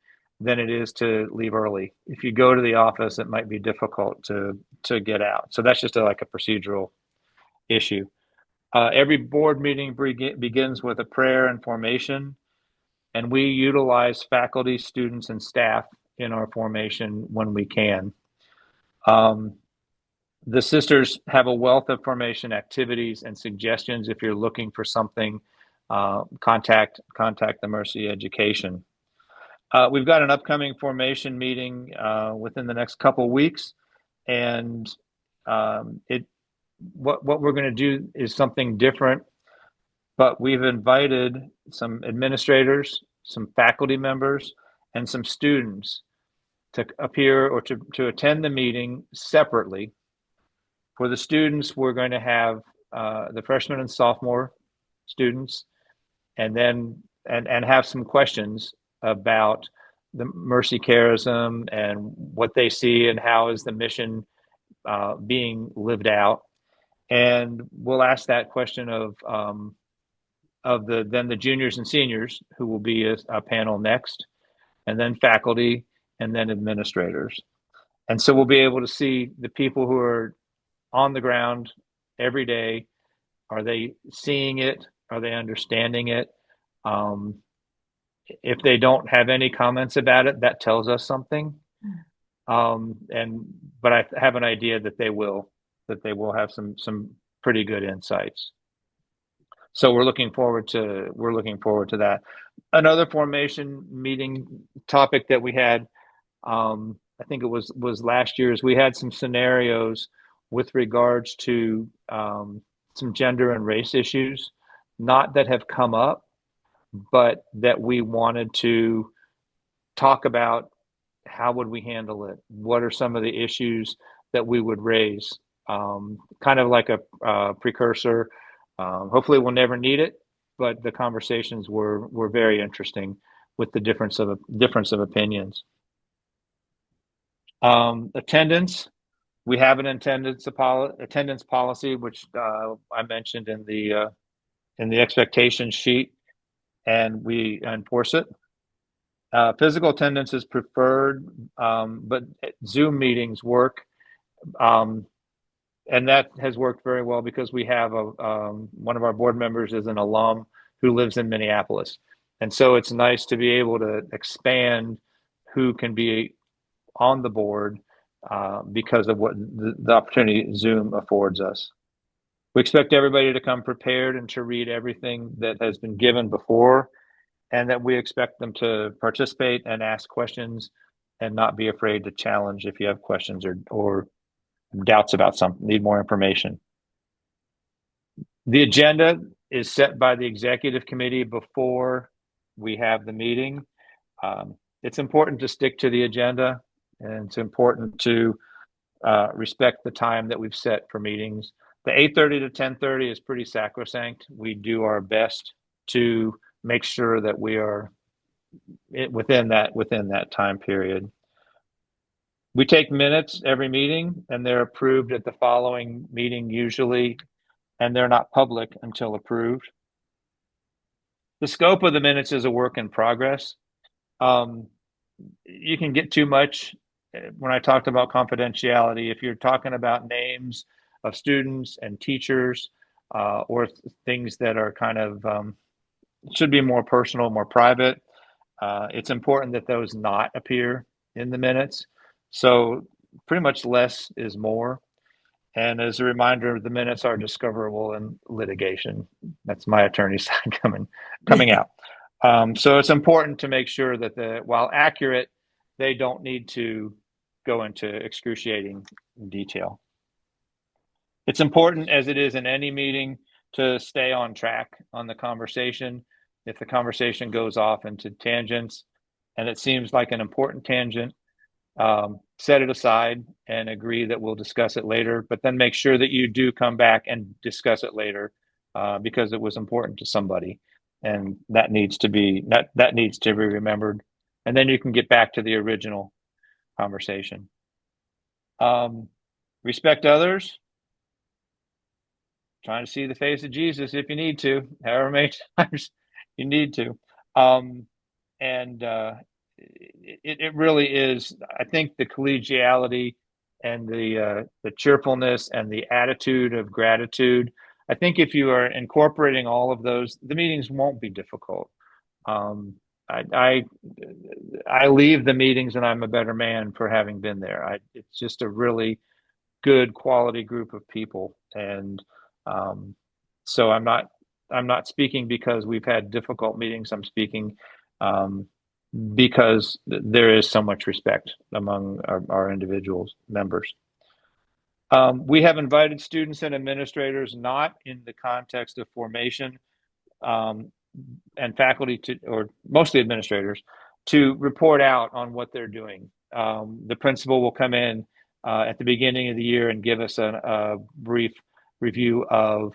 than it is to leave early. If you go to the office, it might be difficult to get out. So that's just like a procedural issue. Every board meeting begins with a prayer and formation, and we utilize faculty, students, and staff in our formation when we can. The sisters have a wealth of formation activities and suggestions. If you're looking for something, contact the Mercy Education. We've got an upcoming formation meeting within the next couple weeks, and what we're going to do is something different. But we've invited some administrators, some faculty members, and some students to appear or to attend the meeting separately. For the students, we're going to have the freshman and sophomore students, and then and have some questions about the Mercy Charism and what they see and how is the mission being lived out. And we'll ask that question of the juniors and seniors, who will be a panel next, and then faculty, and then administrators. And so we'll be able to see the people who are on the ground every day. Are they seeing it? Are they understanding it? If they don't have any comments about it, that tells us something. But I have an idea that they will have some pretty good insights. So we're looking forward to that. Another formation meeting topic that we had, I think it was last year's. We had some scenarios with regards to some gender and race issues, not that have come up, but that we wanted to talk about. How would we handle it? What are some of the issues that we would raise? Kind of like a precursor. Hopefully we'll never need it, but the conversations were very interesting with the difference of opinions. Attendance. We have an attendance policy, which I mentioned in the expectation sheet, and we enforce it. Physical attendance is preferred, but Zoom meetings work, and that has worked very well because we have one of our board members is an alum who lives in Minneapolis, and so it's nice to be able to expand who can be on the board because of what the opportunity Zoom affords us. We expect everybody to come prepared and to read everything that has been given before, and that we expect them to participate and ask questions and not be afraid to challenge if you have questions or doubts about something, need more information. The agenda is set by the executive committee before we have the meeting. It's important to stick to the agenda, and it's important to respect the time that we've set for meetings. The 8:30 to 10:30 is pretty sacrosanct. We do our best to make sure that we are within that time period. We take minutes every meeting, and they're approved at the following meeting usually, and they're not public until approved. The scope of the minutes is a work in progress. You can get too much when I talked about confidentiality. If you're talking about names of students and teachers or things that are kind of should be more personal, more private, it's important that those not appear in the minutes. So pretty much less is more. And as a reminder, the minutes are discoverable in litigation. That's my attorney's side coming out. So it's important to make sure that while accurate, they don't need to go into excruciating detail. It's important, as it is in any meeting, to stay on track on the conversation. If the conversation goes off into tangents, and it seems like an important tangent, set it aside and agree that we'll discuss it later, but then make sure that you do come back and discuss it later because it was important to somebody, and that needs to be remembered, and then you can get back to the original conversation. Respect others. Trying to see the face of Jesus if you need to, however many times you need to. And it really is, I think, the collegiality and the cheerfulness and the attitude of gratitude. I think if you are incorporating all of those, the meetings won't be difficult. I leave the meetings and I'm a better man for having been there. It's just a really good quality group of people, and so I'm not speaking because we've had difficult meetings. I'm speaking because there is so much respect among our individual members. We have invited students and administrators, not in the context of formation, and faculty or mostly administrators, to report out on what they're doing. The principal will come in at the beginning of the year and give us a brief review of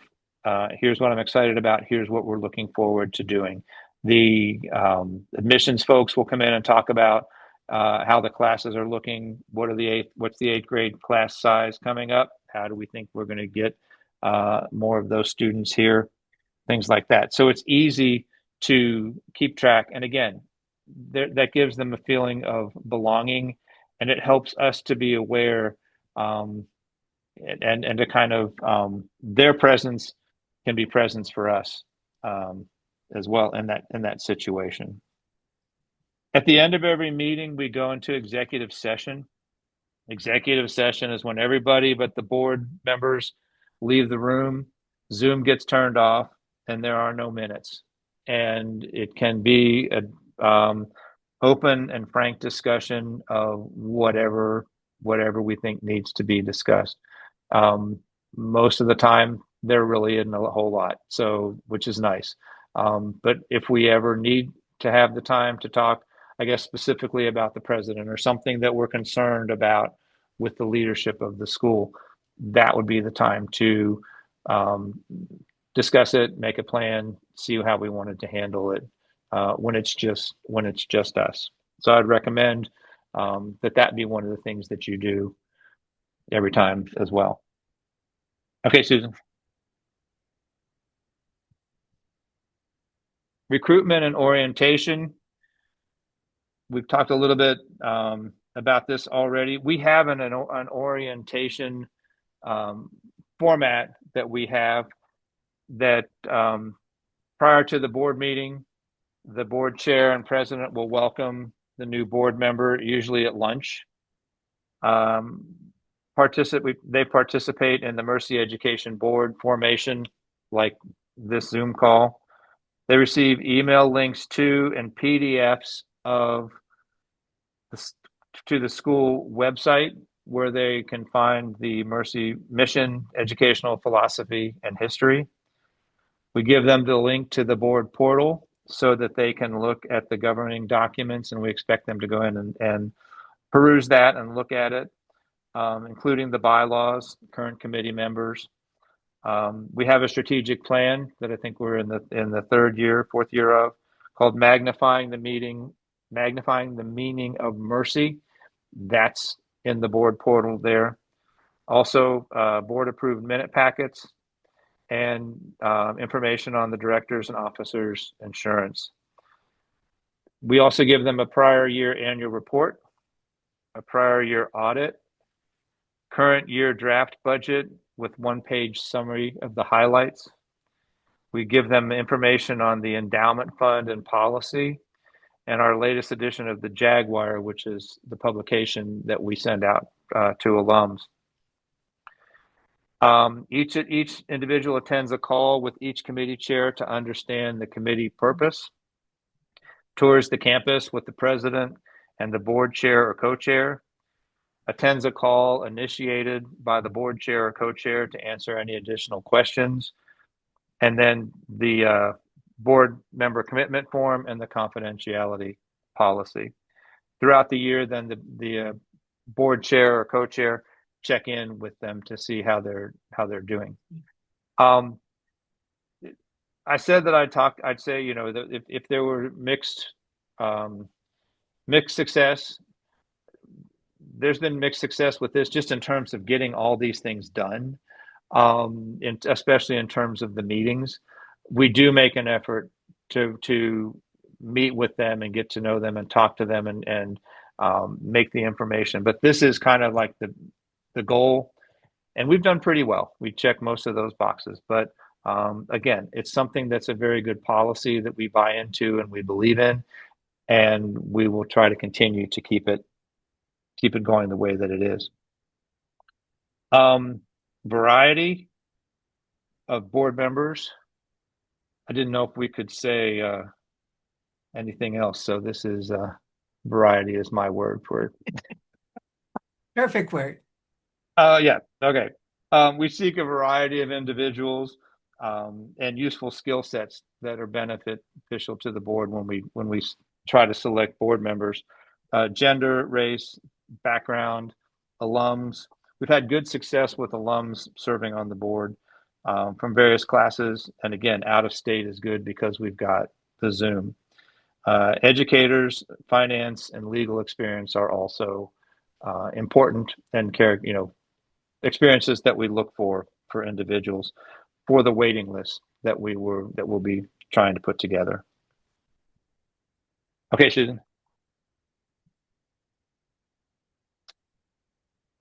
here's what I'm excited about, here's what we're looking forward to doing. The admissions folks will come in and talk about how the classes are looking, what's the eighth grade class size coming up, how do we think we're going to get more of those students here, things like that. So it's easy to keep track. And again, that gives them a feeling of belonging, and it helps us to be aware and to kind of their presence can be presence for us as well in that situation. At the end of every meeting, we go into executive session. Executive session is when everybody but the board members leave the room, Zoom gets turned off, and there are no minutes. And it can be a open and frank discussion of whatever we think needs to be discussed. Most of the time, there really isn't a whole lot, so which is nice. But if we ever need to have the time to talk, I guess specifically about the president or something that we're concerned about with the leadership of the school, that would be the time to discuss it, make a plan, see how we wanted to handle it when it's just us. So I'd recommend that be one of the things that you do every time as well. Okay, Susan. Recruitment and orientation. We've talked a little bit about this already. We have an orientation format that we have that prior to the board meeting, the board chair and president will welcome the new board member, usually at lunch. They participate in the Mercy Education Board formation, like this Zoom call. They receive email links to and PDFs to the school website, where they can find the Mercy mission, educational philosophy, and history. We give them the link to the board portal so that they can look at the governing documents, and we expect them to go in and peruse that and look at it, including the bylaws, current committee members. We have a strategic plan that I think we're in the fourth year of, called Magnifying the Meaning of Mercy. That's in the board portal there. Also, board approved minute packets and information on the directors and officers' insurance. We also give them a prior year annual report, a prior year audit, current year draft budget with one-page summary of the highlights. We give them information on the endowment fund and policy, and our latest edition of the Jaguar, which is the publication that we send out to alums. Each individual attends a call with each committee chair to understand the committee purpose, tours the campus with the president and the board chair or co-chair, attends a call initiated by the board chair or co-chair to answer any additional questions, and then the board member commitment form and the confidentiality policy. Throughout the year, then the board chair or co-chair check in with them to see how they're doing. I said that I'd say, you know, that if there were mixed success, there's been mixed success with this just in terms of getting all these things done, especially in terms of the meetings. We do make an effort to meet with them and get to know them and talk to them and make the information. But this is kind of like the goal, and we've done pretty well. We check most of those boxes, but again, it's something that's a very good policy that we buy into and we believe in, and we will try to continue to keep it going the way that it is. Variety of board members. I didn't know if we could say anything else, so this is variety is my word for it. Perfect word. Yeah, okay. We seek a variety of individuals and useful skill sets that are beneficial to the board when we try to select board members. Gender, race, background, alums. We've had good success with alums serving on the board from various classes. And again, out of state is good because we've got the Zoom. Educators, finance, and legal experience are also important and experiences that we look for individuals for the waiting list that we'll be trying to put together. Okay, Susan.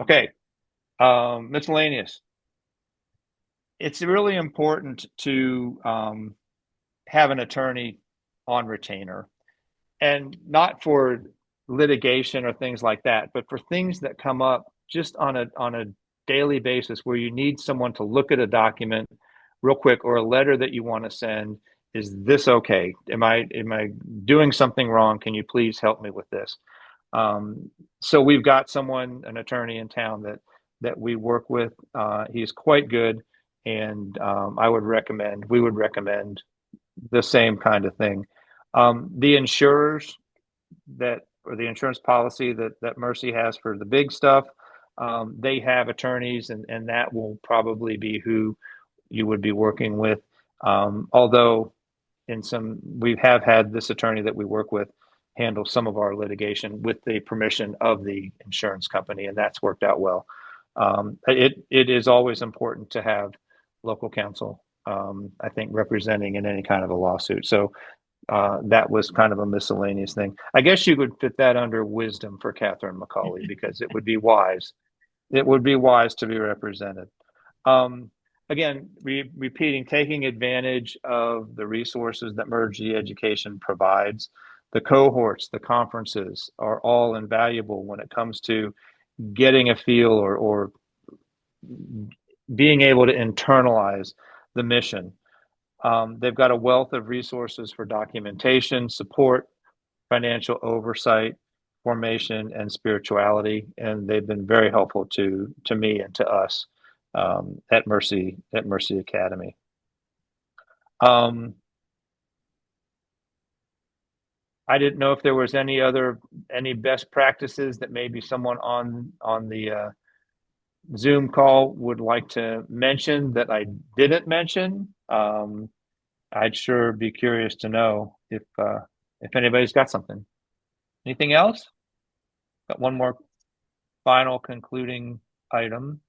Okay, miscellaneous. It's really important to have an attorney on retainer, and not for litigation or things like that, but for things that come up just on a daily basis where you need someone to look at a document real quick or a letter that you want to send. Is this okay? Am I doing something wrong? Can you please help me with this? So we've got an attorney in town that we work with. He's quite good, and we would recommend the same kind of thing. The insurers or the insurance policy that Mercy has for the big stuff, they have attorneys, and that will probably be who you would be working with. Although we have had this attorney that we work with handle some of our litigation with the permission of the insurance company, and that's worked out well. It is always important to have local counsel, I think, representing in any kind of a lawsuit. So that was kind of a miscellaneous thing. I guess you could fit that under wisdom for Catherine McCauley, because it would be wise. It would be wise to be represented. Again, repeating, taking advantage of the resources that Mergy Education provides. The cohorts, the conferences are all invaluable when it comes to getting a feel or being able to internalize the mission. They've got a wealth of resources for documentation, support, financial oversight, formation, and spirituality, and they've been very helpful to me and to us at Mercy Academy. I didn't know if there was any best practices that maybe someone on the Zoom call would like to mention that I didn't mention. I'd sure be curious to know if anybody's got something. Anything else? Got one more final concluding item.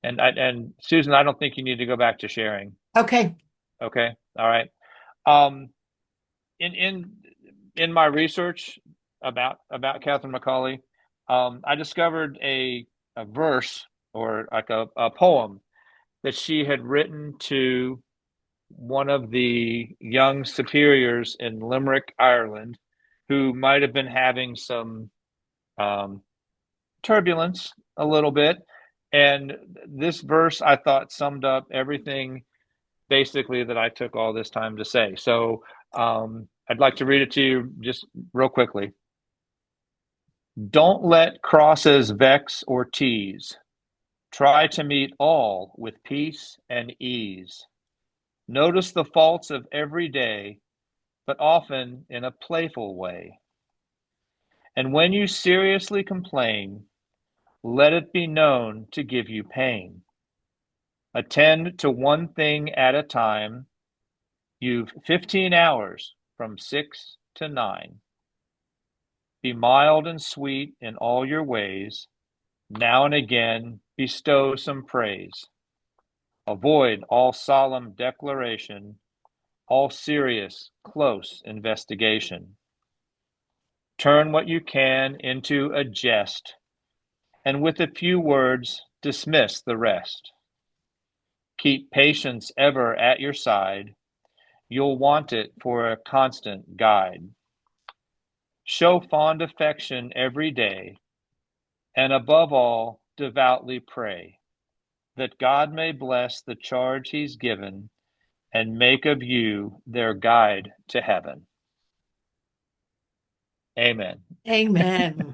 And Susan, I don't think you need to go back to sharing. Okay. Okay. All right. In my research about Catherine McCauley, I discovered a verse, or like a poem that she had written to one of the young superiors in Limerick, Ireland, who might have been having some turbulence a little bit. And this verse, I thought, summed up everything basically that I took all this time to say. So I'd like to read it to you just real quickly. Don't let crosses vex or tease. Try to meet all with peace and ease. Notice the faults of every day, but often in a playful way. And when you seriously complain, let it be known to give you pain. Attend to one thing at a time. You've 15 hours from 6 to 9. Be mild and sweet in all your ways. Now and again bestow some praise. Avoid all solemn declaration, all serious, close investigation. Turn what you can into a jest, and with a few words dismiss the rest. Keep patience ever at your side. You'll want it for a constant guide. Show fond affection every day, and above all, devoutly pray that God may bless the charge he's given and make of you their guide to heaven. Amen. Amen.